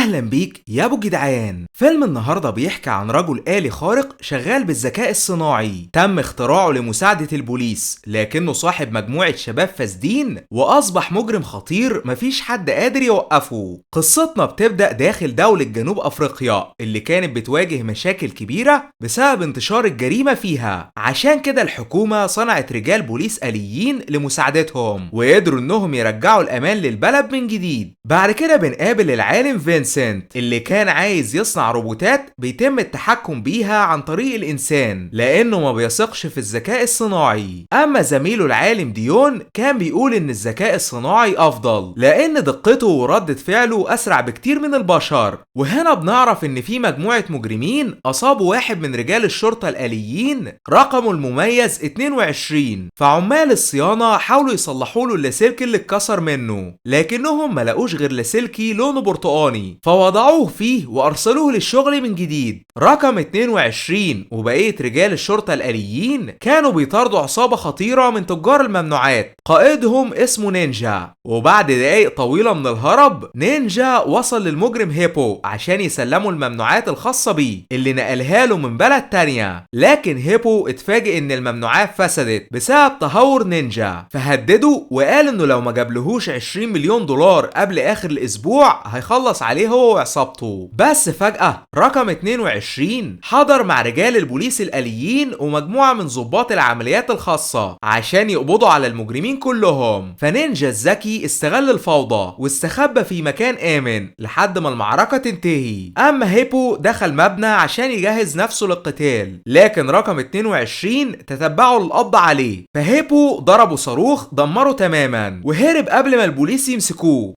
أهلا بيك يا أبو جدعان. فيلم النهاردة بيحكي عن رجل آلي خارق شغال بالذكاء الصناعي، تم اختراعه لمساعدة البوليس، لكنه صاحب مجموعة شباب فاسدين وأصبح مجرم خطير مفيش حد قادر يوقفه. قصتنا بتبدأ داخل دولة جنوب أفريقيا اللي كانت بتواجه مشاكل كبيرة بسبب انتشار الجريمة فيها، عشان كده الحكومة صنعت رجال بوليس آليين لمساعدتهم، وقدروا إنهم يرجعوا الأمان للبلد من جديد. بعد كده بنقابل العالم فينسنت اللي كان عايز يصنع روبوتات بيتم التحكم بيها عن طريق الإنسان، لأنه ما بيثقش في الذكاء الصناعي. أما زميله العالم ديون كان بيقول إن الذكاء الصناعي أفضل لأن دقته وردة فعله أسرع بكتير من البشر. وهنا بنعرف إن في مجموعة مجرمين أصابوا واحد من رجال الشرطة الآليين رقمه المميز 22، فعمال الصيانة حاولوا يصلحوا له اللاسلكي اللي اتكسر منه، لكنهم ما لقوش غير لاسلكي لونه برتقاني، فوضعوه فيه وأرسلوه للشغل من جديد. رقم 22 وبقية رجال الشرطة الآليين كانوا بيطاردوا عصابة خطيرة من تجار الممنوعات قائدهم اسمه نينجا، وبعد دقايق طويلة من الهرب نينجا وصل للمجرم هيبو عشان يسلموا الممنوعات الخاصة بيه اللي نقلها له من بلد تانية. لكن هيبو اتفاجئ ان الممنوعات فسدت بسبب تهور نينجا، فهدده وقال انه لو ما جابلهوش 20 مليون دولار قبل اخر الاسبوع هيخلص عليه هو وعصابته. بس فجأة رقم 22 حضر مع رجال البوليس الآليين ومجموعة من ضباط العمليات الخاصة عشان يقبضوا على المجرمين كلهم، فنينجا الذكي استغل الفوضى واستخبى في مكان آمن لحد ما المعركة تنتهي. أما هيبو دخل مبنى عشان يجهز نفسه للقتال، لكن رقم 22 تتبعوا للقبض عليه، فهيبو ضربه صاروخ دمره تماما وهرب قبل ما البوليس يمسكوه.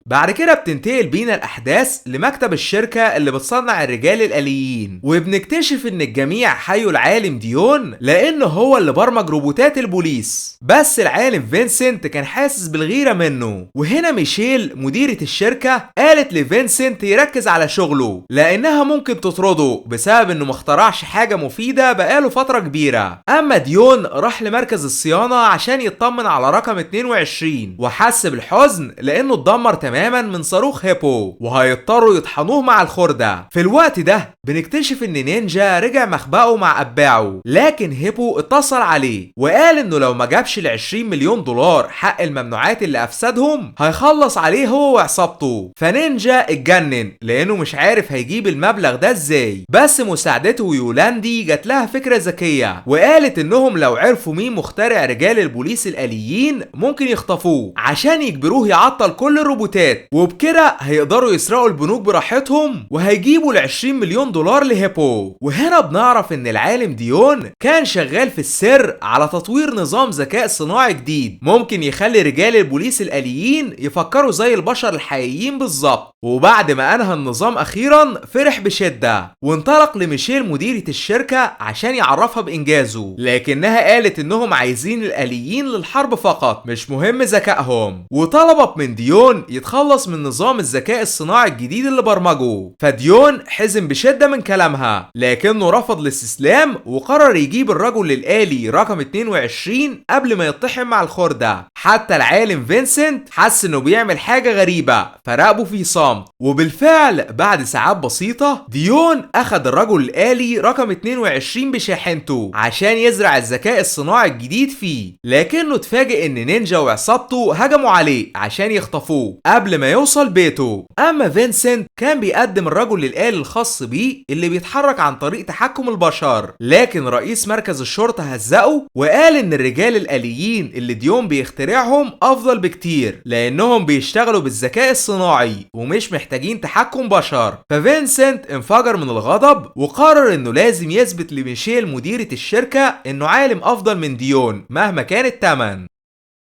بعد كده بتنتقل بينا الأحداث لمكتب الشركة اللي بتصنع الرجال الآليين، وبنكتشف إن الجميع حيوا العالم ديون لأنه هو اللي برمج روبوتات البوليس، بس العالم فينسنت كان حاسس بالغيرة منه. وهنا ميشيل مديرة الشركة قالت لفينسنت يركز على شغله لأنها ممكن تطرده بسبب إنه مخترعش حاجة مفيدة بقاله فترة كبيرة. أما ديون راح لمركز الصيانة عشان يطمن على رقم 22 وحس بالحزن لأنه اتدمر تماما من صاروخ هيبو وهيضطروا يطحنوه مع الخردة. في الوقت ده بنكتشف ان نينجا رجع مخبأه مع اتباعه، لكن هيبو اتصل عليه وقال انه لو ما جابش ال20 مليون دولار حق الممنوعات اللي افسدهم هيخلص عليه هو وعصابته. فنينجا اتجنن لانه مش عارف هيجيب المبلغ ده ازاي، بس مساعدته يولاندي جات لها فكرة ذكية وقالت انهم لو عرفوا مين مخترع رجال البوليس الآليين ممكن يخطفوه عشان يجبروه يعطل كل الروبوتات، وبكده هيقدروا يسرقوا البنوك براحتهم وهيجيبوا ال20 مليون دولار لهيبو. وهنا بنعرف ان العالم ديون كان شغال في السر على تطوير نظام ذكاء صناعي جديد ممكن يخلي رجال البوليس الآليين يفكروا زي البشر الحقيقيين بالظبط. وبعد ما انهى النظام اخيرا فرح بشدة وانطلق لميشيل مديرة الشركة عشان يعرفها بانجازه، لكنها قالت انهم عايزين الآليين للحرب فقط مش مهم ذكائهم، وطلبت من ديون يتخلص من نظام الذكاء الصناعي الجديد اللي برمجه. فديون حزن بشدة من كلامها لكنه رفض الاستسلام وقرر يجيب الرجل الآلي رقم 22 قبل ما يطحن مع الخردة. حتى العالم فينسنت حس انه بيعمل حاجة غريبة فراقبه في صمت، وبالفعل بعد ساعات بسيطة ديون اخد الرجل الآلي رقم 22 بشاحنته عشان يزرع الذكاء الصناعي الجديد فيه، لكنه اتفاجئ ان نينجا وعصابته هجموا عليه عشان يخطفوه قبل ما يوصل بيته. اما فينسنت كان بيقدم الرجل الآلي الخاص بيه اللي بيتحرك عن طريق تحكم البشر، لكن رئيس مركز الشرطة هزقه وقال ان الرجال الآليين اللي ديون بيخترعهم افضل بكتير لانهم بيشتغلوا بالذكاء الصناعي ومش محتاجين تحكم بشر. ففينسنت انفجر من الغضب وقرر انه لازم يثبت لميشيل مديرة الشركة انه عالم افضل من ديون مهما كان الثمن.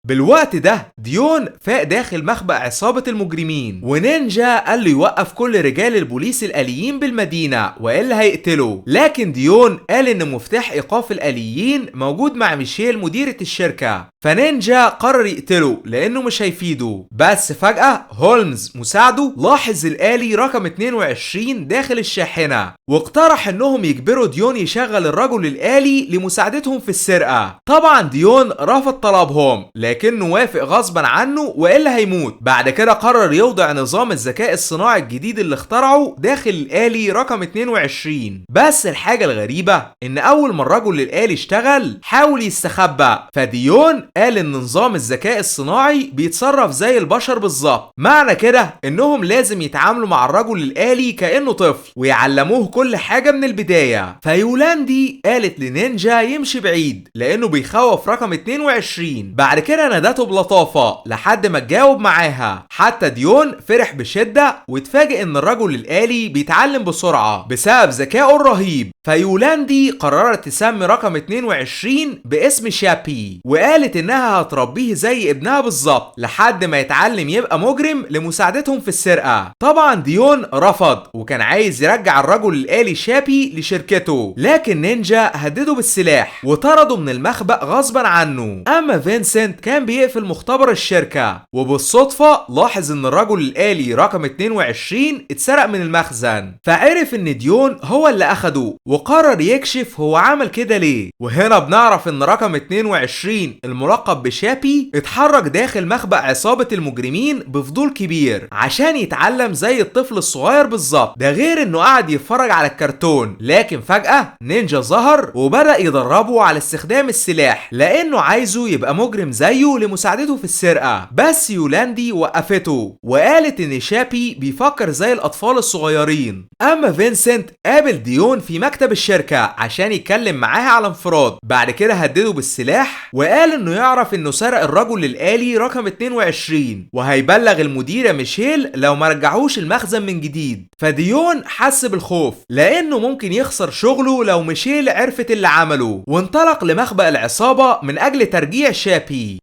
بالوقت ده ديون فاق داخل مخبأ عصابة المجرمين، ونينجا قال له يوقف كل رجال البوليس الآليين بالمدينة وإلا هيقتله، لكن ديون قال إن مفتاح إيقاف الآليين موجود مع ميشيل مديرة الشركة، فنينجا قرر يقتله لأنه مش هيفيده. بس فجأة هولمز مساعده لاحظ الآلي رقم 22 داخل الشاحنة واقترح إنهم يجبروا ديون يشغل الرجل الآلي لمساعدتهم في السرقة. طبعا ديون رفض طلبهم لكنه وافق غصبا عنه والا هيموت. بعد كده قرر يوضع نظام الذكاء الصناعي الجديد اللي اخترعه داخل الآلي رقم 22. بس الحاجة الغريبة ان اول ما الرجل الآلي اشتغل حاول يستخبى، فديون قال ان نظام الذكاء الصناعي بيتصرف زي البشر بالظبط، معنى كده انهم لازم يتعاملوا مع الرجل الآلي كأنه طفل ويعلموه كل حاجة من البداية. فيولاندي قالت لنينجا يمشي بعيد لانه بيخوف رقم 22. بعد كده نادته بلطافة لحد ما تجاوب معاها، حتى ديون فرح بشدة واتفاجئ ان الرجل الآلي بيتعلم بسرعة بسبب ذكائه الرهيب. فيولاندي قررت تسمي رقم 22 باسم شابي، وقالت انها هتربيه زي ابنها بالظبط لحد ما يتعلم يبقى مجرم لمساعدتهم في السرقة. طبعا ديون رفض وكان عايز يرجع الرجل الآلي شابي لشركته، لكن نينجا هدده بالسلاح وطرده من المخبأ غصبا عنه. اما فينسنت كان بيقفل مختبر الشركة وبالصدفة لاحظ ان الرجل الآلي رقم 22 اتسرق من المخزن، فعرف ان ديون هو اللي اخده وقرر يكشف هو عمل كده ليه. وهنا بنعرف ان رقم 22 الملقب بشابي اتحرك داخل مخبأ عصابة المجرمين بفضول كبير عشان يتعلم زي الطفل الصغير بالظبط، ده غير انه قعد يتفرج على الكرتون. لكن فجأة نينجا ظهر وبدأ يدربه على استخدام السلاح لانه عايزه يبقى مجرم زيه لمساعدته في السرقة. بس يولاندي وقفته وقالت ان شابي بيفكر زي الاطفال الصغيرين. اما فينسنت قابل ديون في مكتب الشركة عشان يتكلم معاها على انفراد، بعد كده هدده بالسلاح وقال انه يعرف انه سرق الرجل الآلي رقم 22 وهيبلغ المديرة ميشيل لو ما رجعوش المخزن من جديد. فديون حس بالخوف لانه ممكن يخسر شغله لو ميشيل عرفت اللي عمله، وانطلق لمخبأ العصابة من اجل ترجيع شابي.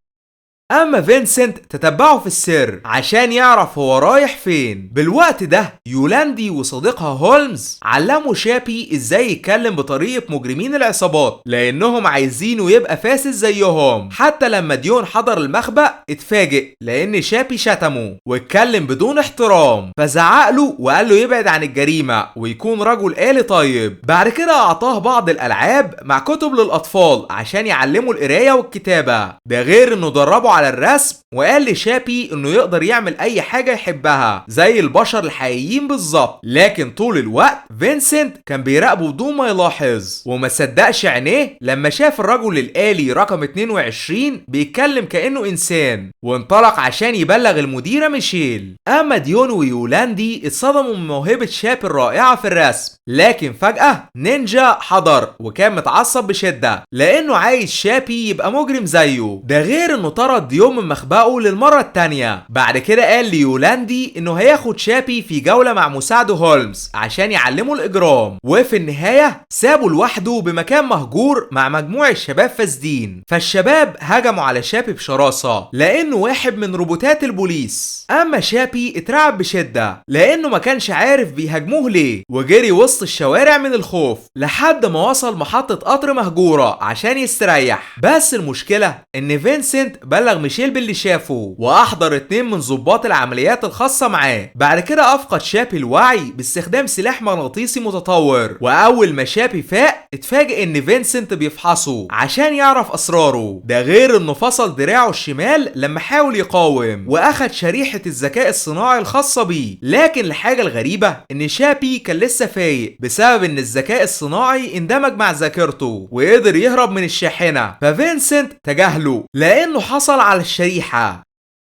اما فينسنت تتبعه في السر عشان يعرف هو رايح فين. بالوقت ده يولاندي وصديقها هولمز علموا شابي ازاي يتكلم بطريقة مجرمين العصابات لانهم عايزينه يبقى فاسد زيهم. حتى لما ديون حضر المخبأ اتفاجئ لان شابي شتمه واتكلم بدون احترام، فزعق له وقال له يبعد عن الجريمة ويكون رجل آلي طيب. بعد كده اعطاه بعض الالعاب مع كتب للاطفال عشان يعلموا القراية والكتابة، ده غير انه دربه على الرسم وقال لشابي انه يقدر يعمل اي حاجة يحبها زي البشر الحقيقيين بالظبط. لكن طول الوقت فينسنت كان بيراقبه بدون ما يلاحظ وما صدقش عينيه لما شاف الرجل الآلي رقم 22 بيتكلم كأنه انسان، وانطلق عشان يبلغ المديرة ميشيل. اما ديون ويولاندي اتصدموا من موهبة شابي الرائعة في الرسم، لكن فجأة نينجا حضر وكان متعصب بشدة لانه عايز شابي يبقى مجرم زيه، ده غير انه طرد ديون من مخبأه للمرة التانية. بعد كده قال ليولاندي انه هياخد شابي في جولة مع مساعده هولمز عشان يعلمه الاجرام، وفي النهاية سابه لوحده بمكان مهجور مع مجموعة شباب فاسدين. فالشباب هجموا على شابي بشراسة لانه واحد من روبوتات البوليس. اما شابي اترعب بشدة لانه ما كانش عارف بيهاجموه ليه وجري وسط الشوارع من الخوف لحد ما وصل محطة قطر مهجورة عشان يستريح. بس المشكلة ان فينسنت بلغ ميشيل باللي شافه واحضر 2 من ضباط العمليات الخاصة معاه. بعد كده افقد شابي الوعي باستخدام سلاح مغناطيسي متطور، واول ما شابي فاق اتفاجئ ان فينسنت بيفحصه عشان يعرف اسراره، ده غير انه فصل دراعه الشمال لما حاول يقاوم واخد شريحة الذكاء الصناعي الخاصة بيه. لكن الحاجة الغريبة ان شابي كان لسه فايق بسبب ان الذكاء الصناعي اندمج مع ذاكرته وقدر يهرب من الشاحنة، ففينسنت تجاهله لانه حصل على الشريحة.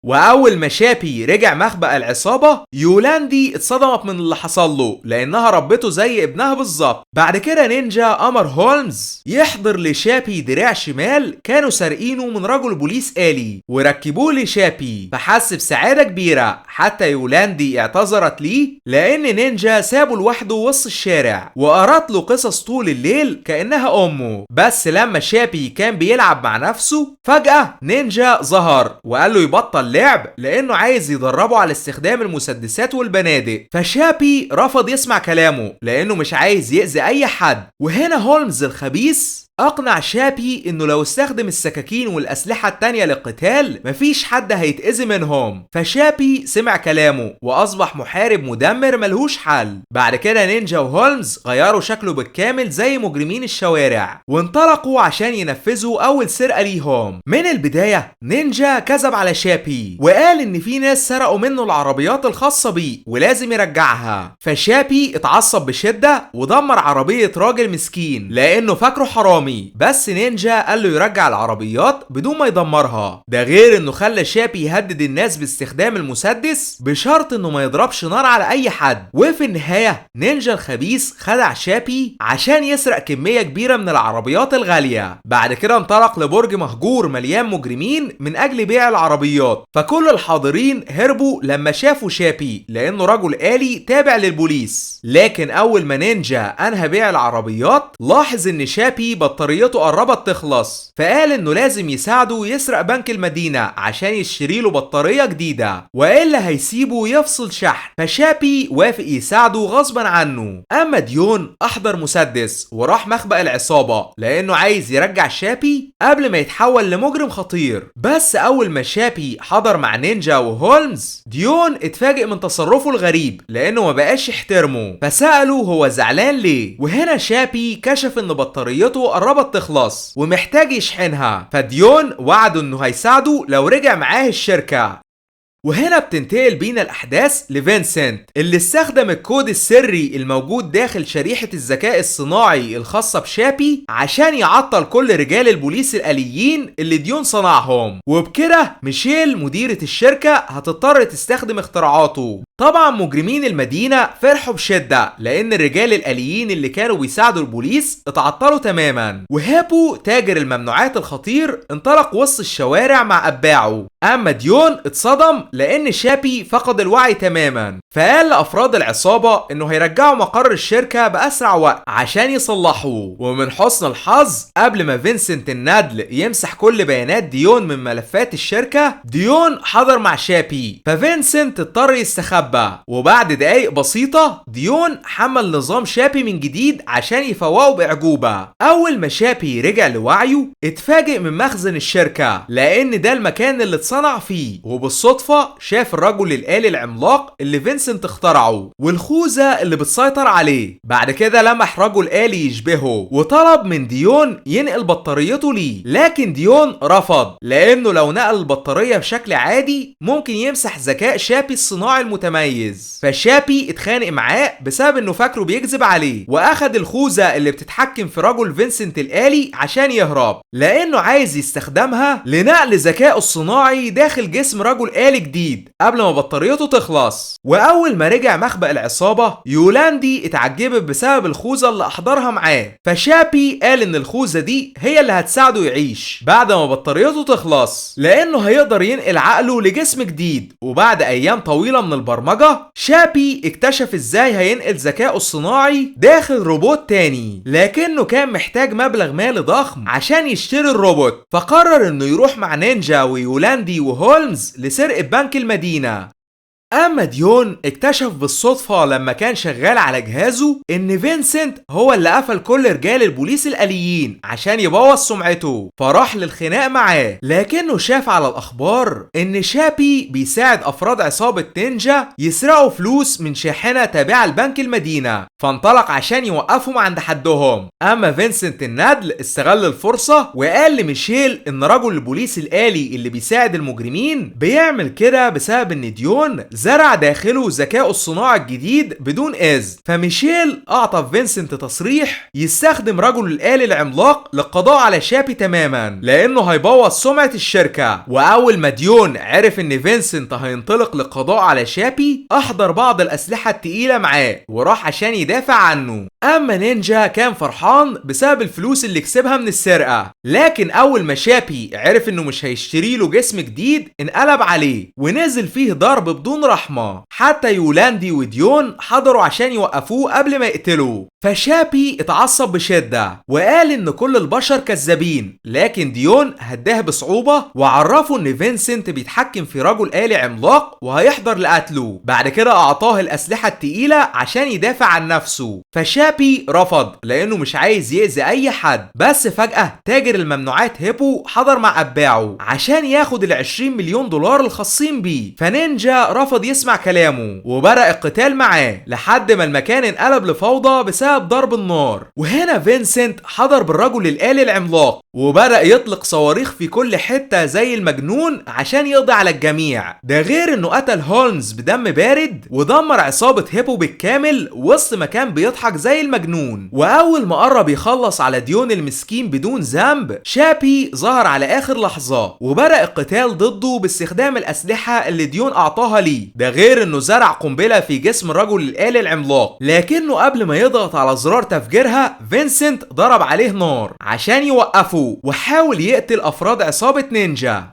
واول ما شابي رجع مخبأ العصابة يولاندي اتصدمت من اللي حصل له لانها ربته زي ابنها بالظبط. بعد كده نينجا امر هولمز يحضر لشابي دراع شمال كانوا سارقينه من رجل بوليس آلي وركبوه لشابي، فحس بسعادة كبيرة. حتى يولاندي اعتذرت ليه لان نينجا سابه لوحده وسط الشارع وقرت له قصص طول الليل كأنها امه. بس لما شابي كان بيلعب مع نفسه فجأة نينجا ظهر وقال له يبطل لعب لانه عايز يدربه على استخدام المسدسات والبنادق. فشابي رفض يسمع كلامه لانه مش عايز يأذي اي حد. وهنا هولمز الخبيث أقنع شابي إنه لو استخدم السكاكين والأسلحة التانية للقتال مفيش حد هيتأذي منهم، فشابي سمع كلامه وأصبح محارب مدمر ملهوش حل. بعد كده نينجا وهولمز غيروا شكله بالكامل زي مجرمين الشوارع وانطلقوا عشان ينفذوا أول سرقة ليهم. من البداية نينجا كذب على شابي وقال إن في ناس سرقوا منه العربيات الخاصة بيه ولازم يرجعها، فشابي اتعصب بشدة ودمر عربية راجل مسكين لأنه فاكره حرامي، بس نينجا قال له يرجع العربيات بدون ما يدمرها. ده غير إنه خلى شابي يهدد الناس باستخدام المسدس بشرط إنه ما يضربش نار على أي حد. وفي النهاية نينجا الخبيث خدع شابي عشان يسرق كمية كبيرة من العربيات الغالية. بعد كده انطلق لبرج مهجور مليان مجرمين من أجل بيع العربيات، فكل الحاضرين هربوا لما شافوا شابي لأنه رجل آلي تابع للبوليس. لكن أول ما نينجا أنهى بيع العربيات لاحظ إن شابي بطاريته قربت تخلص، فقال إنه لازم يساعده يسرق بنك المدينة عشان يشتري له بطارية جديدة وإلا هيسيبه يفصل شحن، فشابي وافق يساعده غصبا عنه. أما ديون أحضر مسدس وراح مخبأ العصابة لأنه عايز يرجع شابي قبل ما يتحول لمجرم خطير. بس أول ما شابي حضر مع نينجا وهولمز ديون اتفاجئ من تصرفه الغريب لأنه ما بقاش يحترمه، فسأله هو زعلان ليه، وهنا شابي كشف إن بطاريته قربت تخلص ومحتاج يشحنها، فديون وعده إنه هيساعده لو رجع معاه الشركة. وهنا بتنتقل بينا الأحداث لفينسنت اللي استخدم الكود السري الموجود داخل شريحة الذكاء الصناعي الخاصة بشابي عشان يعطل كل رجال البوليس الآليين اللي ديون صنعهم، وبكده ميشيل مديرة الشركة هتضطر تستخدم اختراعاته. طبعا مجرمين المدينة فرحوا بشدة لأن الرجال الآليين اللي كانوا بيساعدوا البوليس اتعطلوا تماما، وهابو تاجر الممنوعات الخطير انطلق وسط الشوارع مع أتباعه. أما ديون اتصدم لأن شابي فقد الوعي تماما، فقال لأفراد العصابة إنه هيرجعوا مقر الشركة بأسرع وقت عشان يصلحوه. ومن حسن الحظ قبل ما فينسنت الندل يمسح كل بيانات ديون من ملفات الشركة ديون حضر مع شابي، ففينسنت اضطر يستخبى. وبعد دقايق بسيطة ديون حمل نظام شابي من جديد عشان يفوقه بأعجوبة. أول ما شابي رجع لوعيه اتفاجئ من مخزن الشركة لأن ده المكان اللي اتصنع فيه، وبالصدفة شاف الرجل الآلي العملاق اللي فينسنت اخترعه والخوذة اللي بتسيطر عليه. بعد كده لمح رجل آلي يشبهه وطلب من ديون ينقل بطاريته ليه، لكن ديون رفض لأنه لو نقل البطارية بشكل عادي ممكن يمسح ذكاء شابي الصناعي المتميز، فشابي اتخانق معاه بسبب انه فاكره بيكذب عليه واخد الخوذة اللي بتتحكم في رجل فينسنت الآلي عشان يهرب لأنه عايز يستخدمها لنقل ذكائه الصناعي داخل جسم رجل آلي جديد قبل ما بطاريته تخلص. واول ما رجع مخبأ العصابة يولاندي اتعجبت بسبب الخوذة اللي احضرها معاه، فشابي قال ان الخوذة دي هي اللي هتساعده يعيش بعد ما بطاريته تخلص لانه هيقدر ينقل عقله لجسم جديد. وبعد ايام طويلة من البرمجة شابي اكتشف ازاي هينقل ذكائه الصناعي داخل روبوت تاني، لكنه كان محتاج مبلغ مالي ضخم عشان يشتري الروبوت، فقرر انه يروح مع نينجا ويولاندي وهولمز لسرقة بنك المدينة. أما ديون اكتشف بالصدفة لما كان شغال على جهازه إن فينسنت هو اللي قفل كل رجال البوليس الآليين عشان يبوظ سمعته، فراح للخناق معاه، لكنه شاف على الأخبار إن شابي بيساعد أفراد عصابة نينجا يسرقوا فلوس من شاحنة تابعة لبنك المدينة، فانطلق عشان يوقفهم عند حدهم. أما فينسنت الندل استغل الفرصة وقال لميشيل إن رجل البوليس الآلي اللي بيساعد المجرمين بيعمل كده بسبب إن ديون زرع داخله ذكائه الصناعي الجديد بدون إذن، فميشيل أعطى فينسنت تصريح يستخدم رجل الآلي العملاق للقضاء على شابي تماما لأنه هيبوظ سمعة الشركة. وأول ما ديون عرف إن فينسنت هينطلق للقضاء على شابي أحضر بعض الأسلحة التقيلة معاه وراح عشان يدافع عنه. أما نينجا كان فرحان بسبب الفلوس اللي كسبها من السرقة، لكن أول ما شابي عرف إنه مش هيشتري له جسم جديد انقلب عليه ونزل فيه ضرب بدون بدون رحمة. حتى يولاندي وديون حضروا عشان يوقفوه قبل ما يقتلوا. فشابي اتعصب بشدة وقال ان كل البشر كذابين، لكن ديون هداه بصعوبة وعرفه ان فينسنت بيتحكم في رجل آلي عملاق وهيحضر لقتله. بعد كده اعطاه الاسلحة التقيلة عشان يدافع عن نفسه. فشابي رفض لانه مش عايز يأذي اي حد. بس فجأة تاجر الممنوعات هيبو حضر مع اتباعه عشان ياخد ال20 مليون دولار الخاصين بيه. فنينجا رفض يسمع كلامه وبدأ القتال معاه لحد ما المكان انقلب لفوضى بسبب ضرب النار. وهنا فينسنت حضر بالرجل الآلي العملاق وبدأ يطلق صواريخ في كل حتة زي المجنون عشان يقضي على الجميع. ده غير انه قتل هولمز بدم بارد ودمر عصابة هيبو بالكامل وسط ما كان بيضحك زي المجنون. واول ما قرب يخلص على ديون المسكين بدون ذنب، شابي ظهر على اخر لحظة وبدأ القتال ضده باستخدام الاسلحة اللي ديون اعطاها ليه. ده غير انه زرع قنبلة في جسم الرجل الآلي العملاق، لكنه قبل ما يضغط على زرار تفجيرها فينسنت ضرب عليه نار عشان يوقفه وحاول يقتل افراد عصابة نينجا.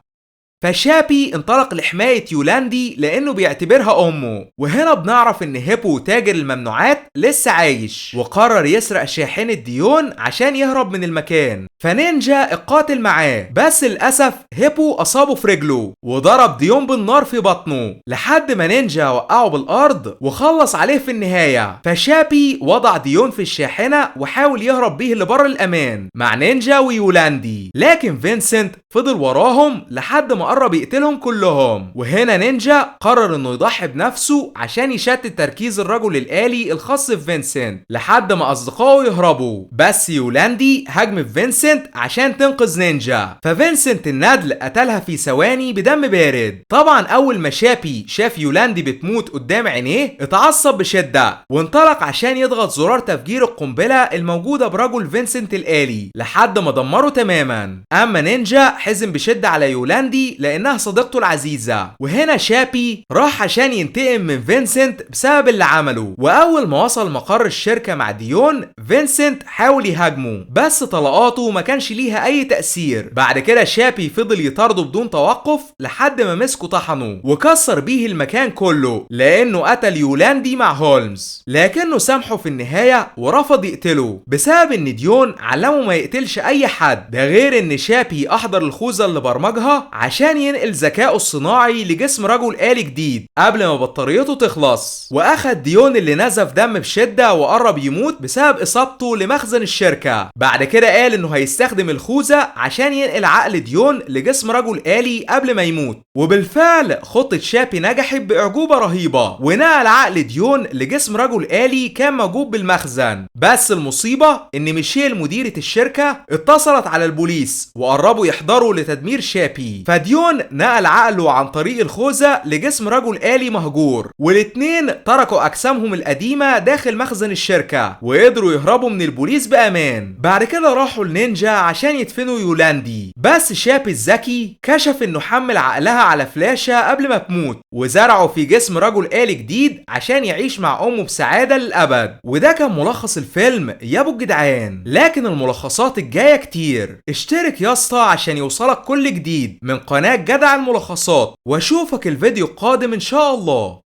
فشابي انطلق لحماية يولاندي لانه بيعتبرها امه. وهنا بنعرف ان هيبو تاجر الممنوعات لسه عايش وقرر يسرق شاحنة ديون عشان يهرب من المكان. فنينجا القاتل معاه، بس للاسف هيبو اصابه في رجله وضرب ديون بالنار في بطنه لحد ما نينجا وقعه بالارض وخلص عليه في النهاية. فشابي وضع ديون في الشاحنة وحاول يهرب بيه لبر الامان مع نينجا ويولاندي، لكن فينسنت فضل وراهم لحد ما قرب يقتلهم كلهم. وهنا نينجا قرر انه يضحي بنفسه عشان يشتت تركيز الرجل الآلي الخاص بفينسنت لحد ما اصدقائه يهربوا. بس يولاندي هجم فينسنت عشان تنقذ نينجا، ففينسنت الندل قتلها في ثواني بدم بارد. طبعا اول ما شابي شاف يولاندي بتموت قدام عينيه اتعصب بشدة وانطلق عشان يضغط زرار تفجير القنبلة الموجودة برجل فينسنت الآلي لحد ما دمره تماما. اما نينجا حزن بشدة على يولاندي لانها صديقته العزيزة. وهنا شابي راح عشان ينتقم من فينسنت بسبب اللي عمله. واول ما وصل مقر الشركة مع ديون، فينسنت حاول يهاجمه بس طلقاته ما كانش ليها اي تأثير. بعد كده شابي فضل يطارده بدون توقف لحد ما مسكه طحنه وكسر بيه المكان كله لانه قتل يولاندي مع هولمز، لكنه سامحه في النهاية ورفض يقتله بسبب ان ديون علمه ما يقتلش اي حد. ده غير ان شابي احضر الخوذة اللي برمجها عشان ينقل ذكائه الصناعي لجسم رجل آلي جديد قبل ما بطاريته تخلص. واخد ديون اللي نزف دم بشدة وقرب يموت بسبب اصابته لمخزن الشركة. بعد كده قال انه هيستخدم الخوذة عشان ينقل عقل ديون لجسم رجل آلي قبل ما يموت. وبالفعل خطة شابي نجحت بأعجوبة رهيبة ونقل عقل ديون لجسم رجل آلي كان موجود بالمخزن. بس المصيبة ان ميشيل مديرة الشركة اتصلت على البوليس وقربوا يحضروا لتدمير شابي. فديون نقل عقله عن طريق الخوذة لجسم رجل آلي مهجور، والاتنين تركوا اجسامهم القديمة داخل مخزن الشركة وقدروا يهربوا من البوليس بأمان. بعد كده راحوا لنينجا عشان يدفنوا يولاندي، بس شابي الذكي كشف انه حمل عقلها على فلاشة قبل ما تموت وزرعه في جسم رجل آلي جديد عشان يعيش مع امه بسعادة للأبد. وده كان ملخص الفيلم يا ابو الجدعان، لكن الملخصات الجاية كتير. اشترك يا اسطى عشان يوصلك كل جديد من قناة جدع الملخصات، واشوفك الفيديو القادم ان شاء الله.